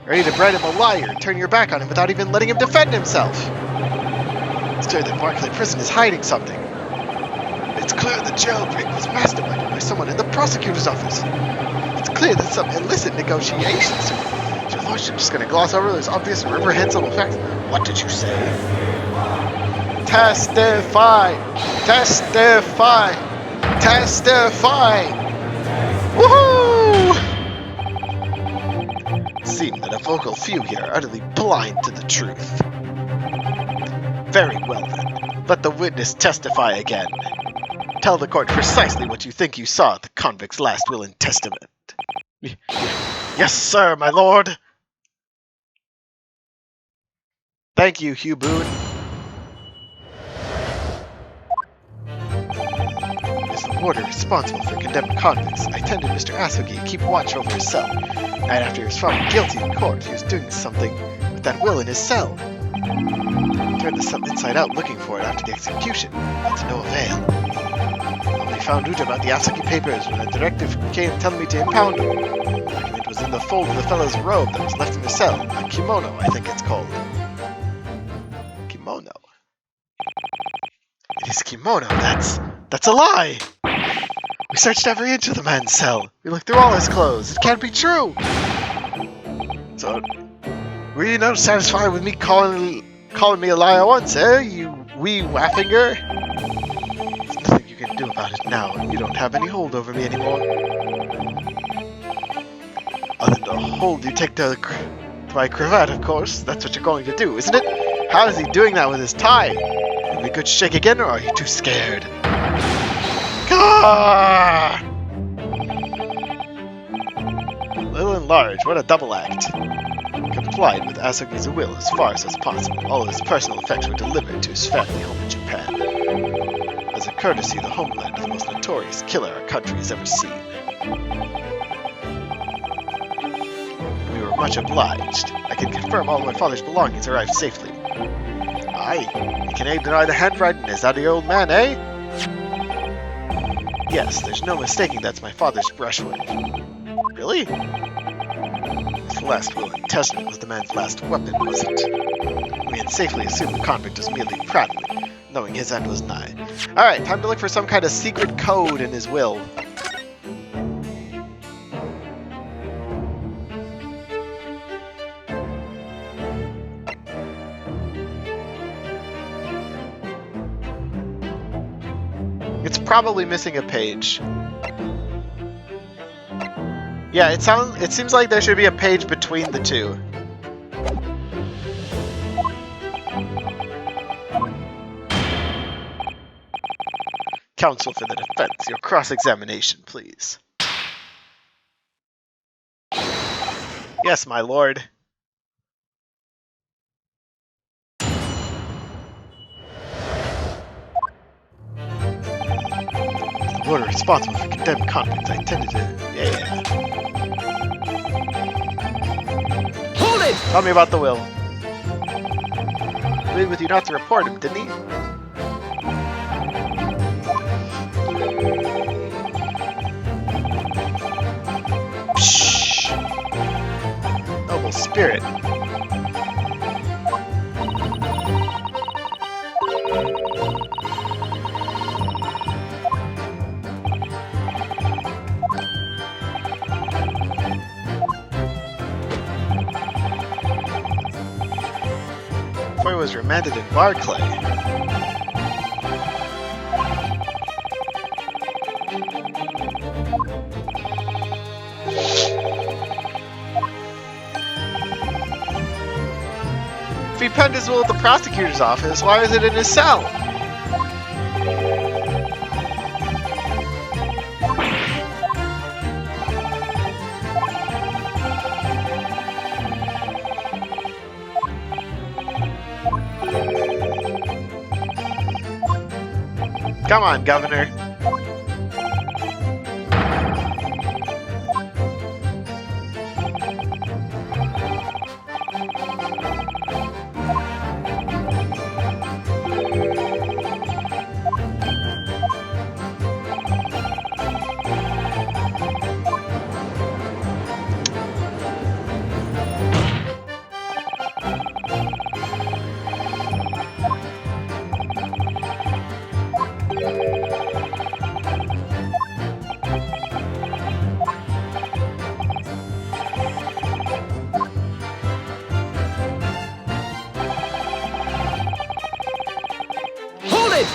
Ready to brand him a liar and turn your back on him without even letting him defend himself. It's clear that Barclay Prison is hiding something. It's clear the jailbreak was masterminded by someone in the prosecutor's office. It's clear that some illicit negotiations. Is your lordship just going to gloss over those obvious and reprehensible facts? What did you say? Testify! Testify! Testify! Woohoo! It seems that a vocal few here are utterly blind to the truth. Very well then, let the witness testify again. Tell the court precisely what you think you saw at the convict's last will and testament. Yes, sir, my lord. Thank you, Hugh Boone. warder responsible for condemned convicts, I tended Mr. Asogi to keep watch over his cell. And after he was found guilty in court, he was doing something with that will in his cell. Turned the cell inside out looking for it after the execution, but to no avail. Only found out about the Asogi papers when a directive came telling me to impound them. The document was in the fold of the fellow's robe that was left in the cell, a kimono, I think it's called. Kimono? It is kimono, that's a lie! We searched every inch of the man's cell. We looked through all his clothes. It can't be true! So, were you not satisfied with me calling me a liar once, eh, you wee waffinger? There's nothing you can do about it now, and you don't have any hold over me anymore. Other than to hold you take to my cravat, of course. That's what you're going to do, isn't it? How is he doing that with his tie? Give me a good shake again, or are you too scared? Gah! Little and large, what a double act. Complied with Asogi's will as far as possible. All of his personal effects were delivered to his family home in Japan. As a courtesy, the homeland of the most notorious killer our country has ever seen. We were much obliged. I can confirm all of my father's belongings arrived safely. Aye, you can deny the handwriting. Is that the old man, eh? Yes, there's no mistaking that's my father's brushwork. Really? His last will and testament was the man's last weapon, wasn't it? We had safely assumed the convict was merely prattling, knowing his end was nigh. Alright, time to look for some kind of secret code in his will. It's probably missing a page. Yeah, it seems like there should be a page between the two. Counsel for the defense, your cross-examination, please. Yes, my lord. The warder responsible for condemned convicts, I intended to... Yeah. Hold it! Tell me about the will. Agreed with you not to report him, didn't he? Pshh. Noble spirit. Foy was remanded in Barclay. If he penned his will at the prosecutor's office, why is it in his cell? Come on, Governor. Hold it!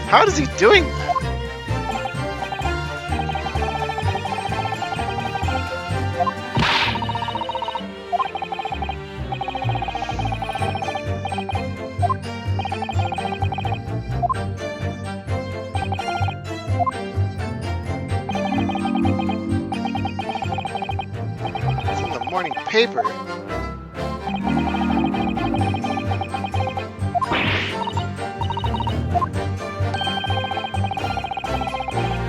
How is he doing that? morning paper.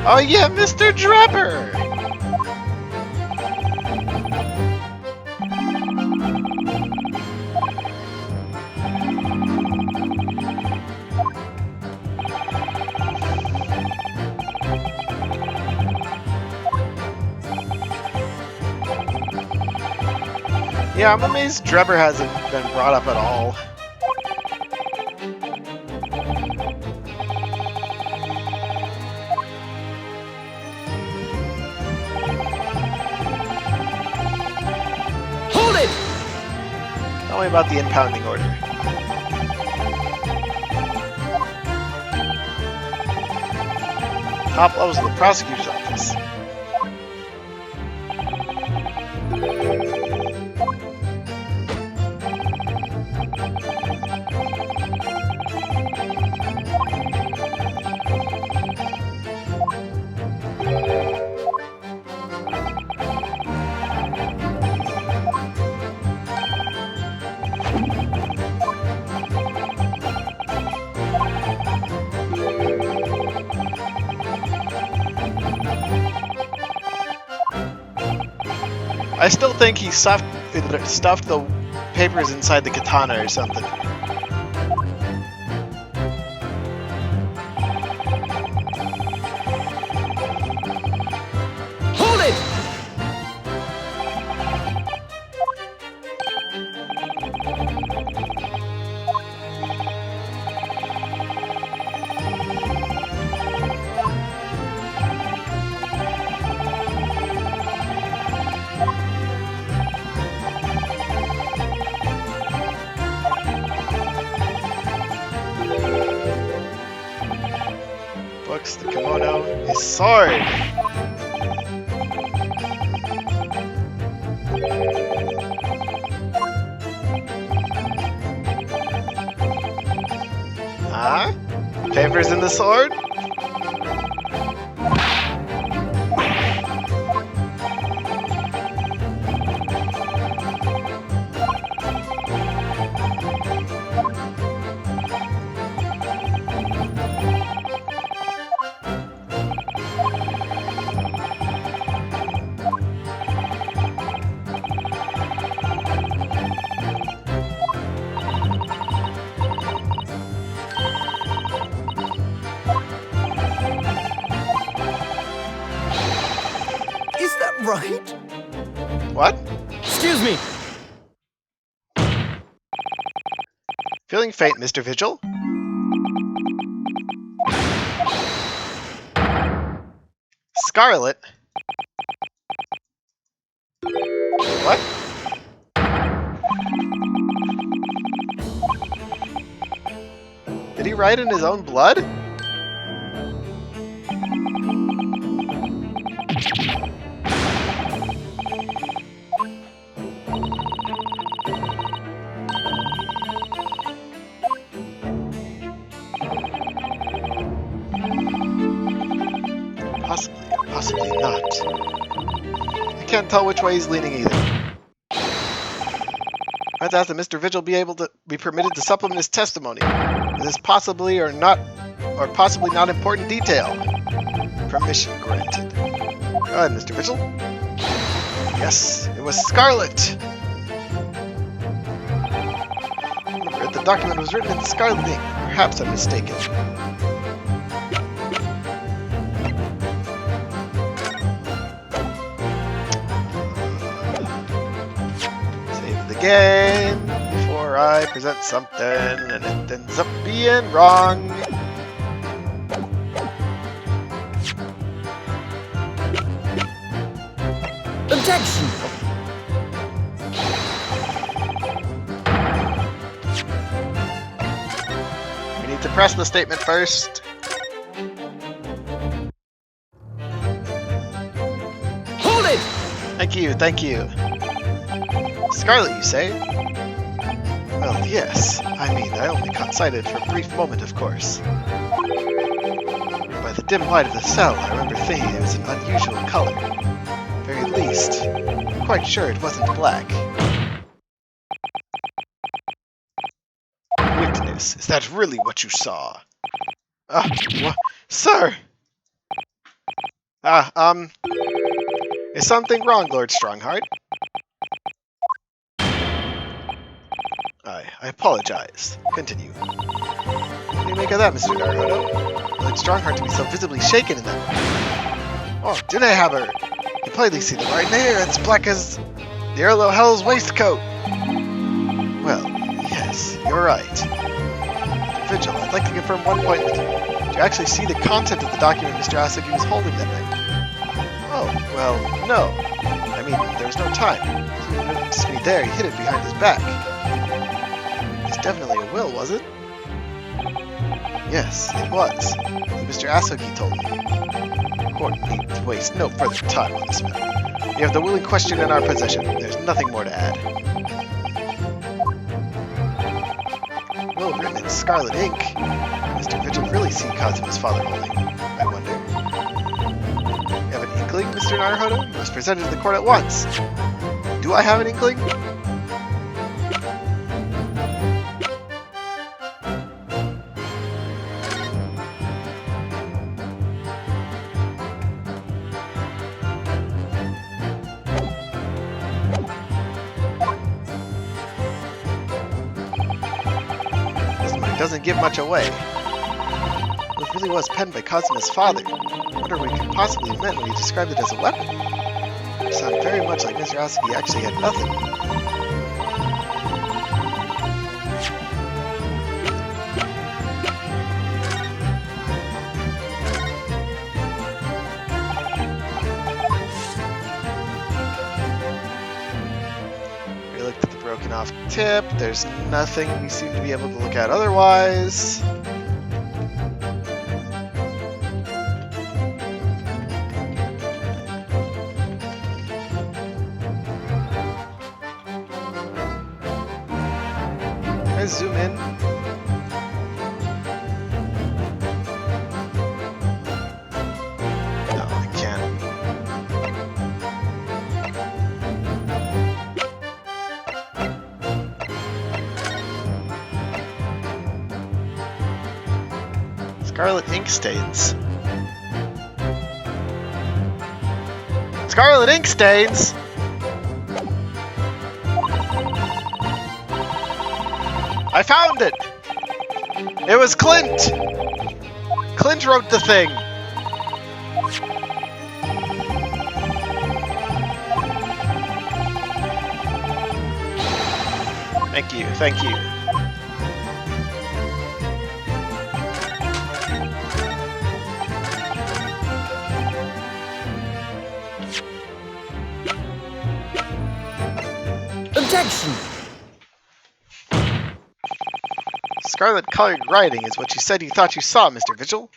Oh yeah, Mr. Dropper! Yeah, I'm amazed Drebber hasn't been brought up at all. Hold it! Tell me about the impounding order. Top levels of the prosecutor's office. I still think he stuffed the papers inside the katana or something. Hold it! Books, the kimono, his sword! Huh? Papers in the sword? Is that right? What? Excuse me. Feeling faint, Mr. Vigil? Scarlet? What? Did he write in his own blood? Possibly, or possibly not. I can't tell which way he's leaning either. I'd ask that Mr. Vigil be permitted to supplement his testimony with this possibly possibly not important detail. Permission granted. Go ahead, Mr. Vigil. Yes, it was Scarlet. The document was written in Scarlet ink. Perhaps I'm mistaken. Save the game before I present something and it ends up being wrong. Objection! We need to press the statement first. Hold it! Thank you, thank you. Scarlet, you say? Well, yes. I mean, I only caught sight of it for a brief moment, of course. By the dim light of the cell, I remember thinking it was an unusual color. Very least, quite sure it wasn't black. Witness, is that really what you saw? What? Sir! Is something wrong, Lord Strongheart? I apologize. Continue. What do you make of that, Mr. Naruto? Lord Strongheart to be so visibly shaken in that. Oh, did I have her? You plainly see the right there. It's black as the Arlo Hell's waistcoat. Well, yes, you're right. Vigil, I'd like to confirm one point with you. Did you actually see the content of the document Mr. Asogi was holding that night? Oh, well, no. I mean, there was no time. He noticed me there, he hid it behind his back. It's definitely a will, was it? Yes, it was. Mr. Asogi told me. Court need to waste no further time on this matter. We have the will in question in our possession. There's nothing more to add. Will written in scarlet ink. Mr. Vigil really seen Kazuma's father holding, I wonder. You have an inkling, Mr. Naruhodo? You must present it to the court at once. Do I have an inkling? Doesn't give much away. It really was penned by Kazuma's father. I wonder what he could possibly have meant when he described it as a weapon. It sounded very much like Mr. Asogi actually had nothing. We looked at the broken off tip. There's nothing we seem to be able to look at otherwise. Can I zoom in? No, I can't. Scarlet ink stains. Scarlet ink stains! I found it! It was Clint! Clint wrote the thing! Thank you, thank you. Objection! Scarlet-colored writing is what you said you thought you saw, Mr. Vigil.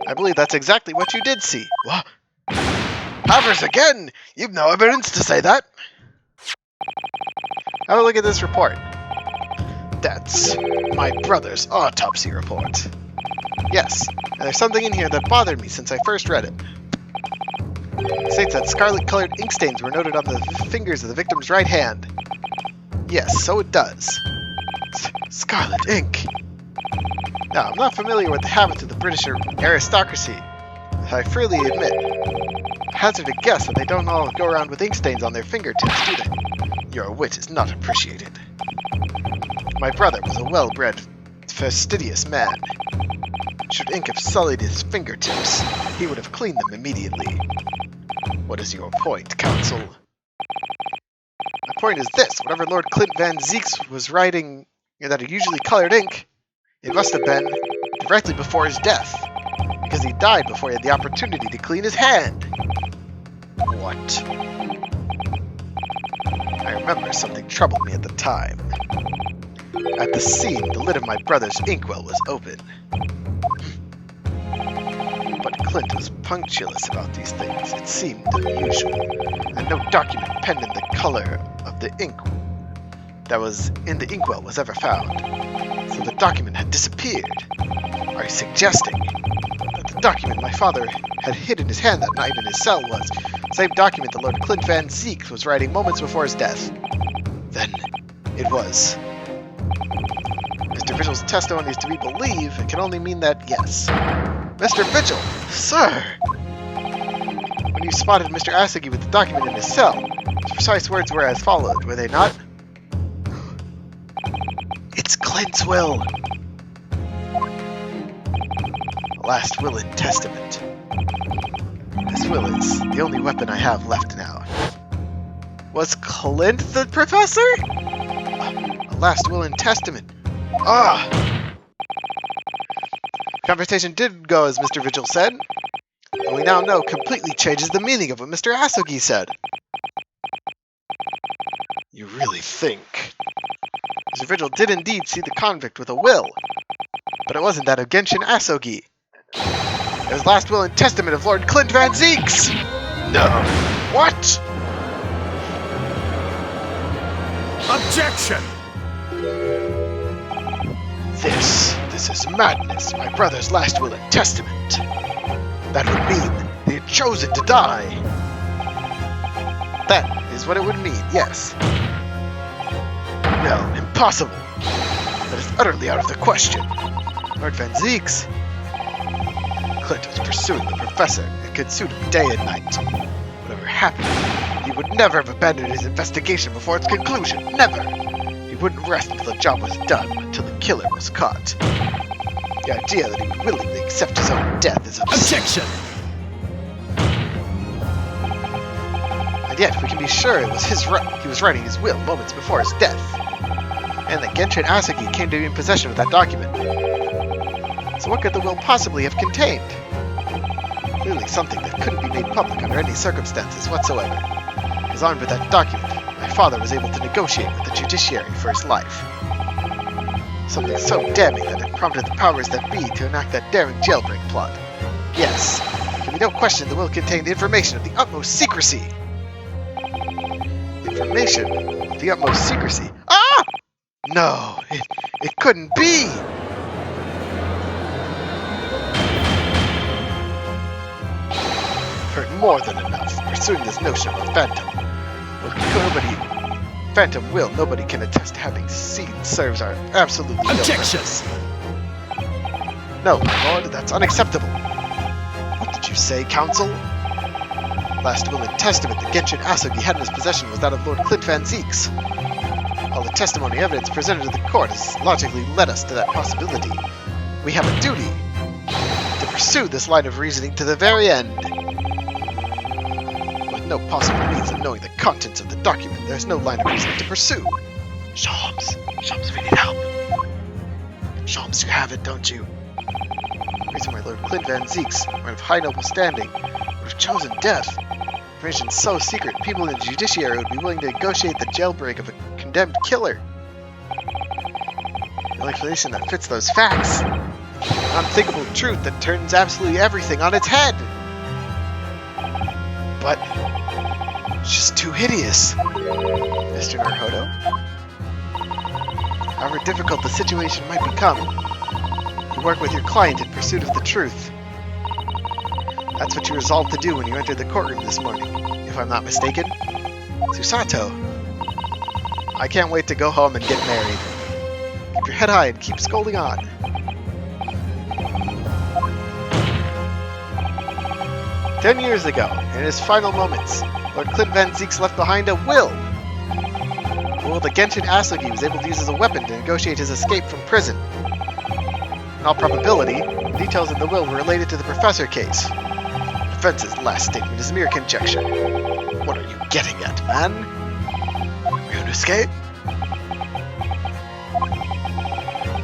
I believe that's exactly what you did see. What? Powers again! You've no evidence to say that! Have a look at this report. That's my brother's autopsy report. Yes, and there's something in here that bothered me since I first read it. It states that scarlet-colored ink stains were noted on the fingers of the victim's right hand. Yes, so it does. Scarlet ink. Now, I'm not familiar with the habits of the British aristocracy. I freely admit. Hazard a guess that they don't all go around with ink stains on their fingertips, do they? Your wit is not appreciated. My brother was a well-bred, fastidious man. Should ink have sullied his fingertips, he would have cleaned them immediately. What is your point, counsel? My point is this. Whatever Lord Clint Van Zieks was writing in that usually colored ink, it must have been directly before his death, because he died before he had the opportunity to clean his hand. What? I remember something troubled me at the time. At the scene, the lid of my brother's inkwell was open. But Clint was punctilious about these things. It seemed unusual, and no document penned in the color of the ink that was in the inkwell was ever found. So the document had disappeared. Are you suggesting that the document my father had hid in his hand that night in his cell was Same document that Lord Clint Van Zieks was writing moments before his death. Then, it was. Mr. Vigil's testimony is to be believed. It can only mean that yes. Mr. Vigil! Sir! When you spotted Mr. Asogi with the document in his cell, his precise words were as followed, were they not? It's Clint's will! A last will and testament. This will is the only weapon I have left now. Was Clint the professor? A last will and testament. Ah! Conversation did go as Mr. Vigil said, and we now know completely changes the meaning of what Mr. Asogi said. You really think? Mr. Vigil did indeed see the convict with a will, but it wasn't that of Genshin Asogi. It was last will and testament of Lord Clint Van Zieks! No. What? Objection! This is madness, my brother's last will and testament. That would mean they had chosen to die. That is what it would mean, yes. No, impossible. That is utterly out of the question. Lord Van Zieks. Clint was pursuing the professor and consumed him day and night. Whatever happened, he would never have abandoned his investigation before its conclusion. Never! He wouldn't rest until the job was done, until the killer was caught. The idea that he would willingly accept his own death is absurd. Objection! And yet, we can be sure it was he was writing his will moments before his death, and that Genshin Asogi came to be in possession of that document. So what could the will possibly have contained? Clearly something that couldn't be made public under any circumstances whatsoever. Because armed with that document, my father was able to negotiate with the judiciary for his life. Something so damning that it prompted the powers that be to enact that daring jailbreak plot. Yes, there can be no question the will contained information of the utmost secrecy. Information of the utmost secrecy. Ah! No, it couldn't be! I've heard more than enough pursuing this notion of a phantom. Phantom will nobody can attest to having seen serves are absolutely no Objections! purpose. No, my lord, that's unacceptable. What did you say, counsel? Last will and testament that Genshin Asogi had in his possession was that of Lord Clint Van Zieks. All the testimony evidence presented to the court has logically led us to that possibility. We have a duty to pursue this line of reasoning to the very end. With no possible means of knowing the contents of the document, there is no line of reasoning to pursue. Shams, we need help. Shams, you have it, don't you? The reason why Lord Clint Van Zieks, man of high noble standing, would have chosen death. Information so secret, people in the judiciary would be willing to negotiate the jailbreak of a condemned killer. The only explanation that fits those facts. An unthinkable truth that turns absolutely everything on its head. But it's just too hideous, Mr. Naruhodo. However difficult the situation might become, you work with your client in pursuit of the truth. That's what you resolved to do when you entered the courtroom this morning, if I'm not mistaken. Susato, I can't wait to go home and get married. Keep your head high and keep scolding on. "10 years ago, in his final moments, Lord Clint Van Zieks left behind a will. A will that Genshin Asogi was able to use as a weapon to negotiate his escape from prison. In all probability, the details of the will were related to the Professor case. The defense's last statement is mere conjecture. What are you getting at, man? Ryunosuke?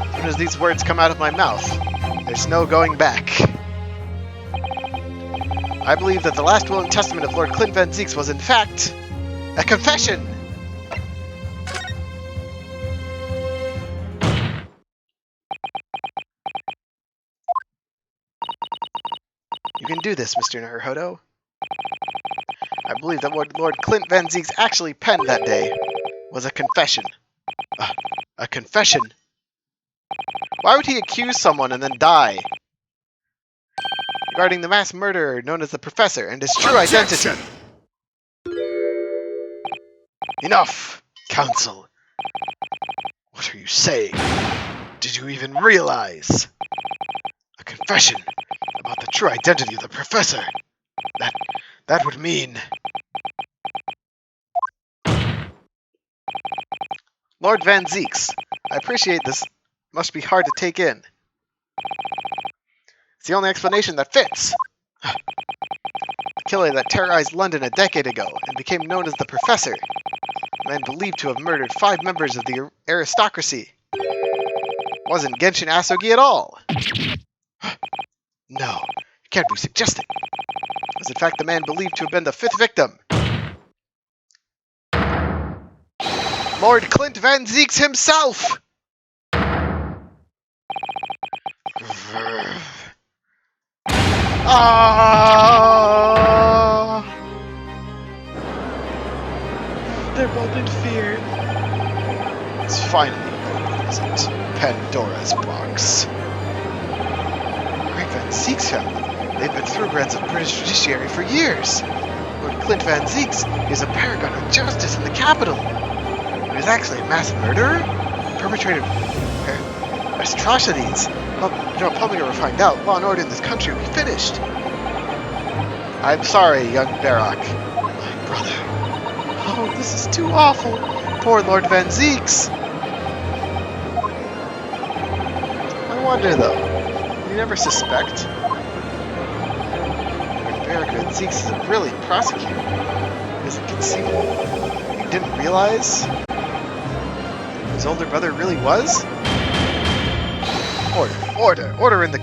As soon as these words come out of my mouth, there's no going back. I believe that the last will and testament of Lord Clint Van Zieks was in fact a confession. You can do this, Mr. Naruhodo. I believe that what Lord Clint Van Zieks actually penned that day was a confession. A confession? Why would he accuse someone and then die? Regarding the mass murderer known as the Professor and his true identity. Enough, Council. What are you saying? Did you even realize? A confession about the true identity of the professor. That would mean... Lord Van Zeeks, I appreciate this. Must be hard to take in. It's the only explanation that fits. The killer that terrorized London a decade ago and became known as the Professor. A man believed to have murdered 5 members of the aristocracy. Wasn't Genshin Asogi at all. No, you can't be suggesting. It was in fact the man believed to have been the 5th victim. Lord Clint Van Zeeks himself! Ah! They're both in fear. It's finally open, isn't it? Pandora's box. Great Van Zeeks family. They've been thoroughbreds of British judiciary for years. Lord Clint Van Zeeks is a paragon of justice in the capital. But he's actually a mass murderer? Perpetrated atrocities. Well, if public ever find out, law and order in this country will be finished. I'm sorry, young Barak. My brother. Oh, this is too awful. Poor Lord Van Zeeks. I wonder, though, did you never suspect? Lord Barak Van Zeeks is a brilliant prosecutor. Is it conceivable he didn't realize who his older brother really was? Order in the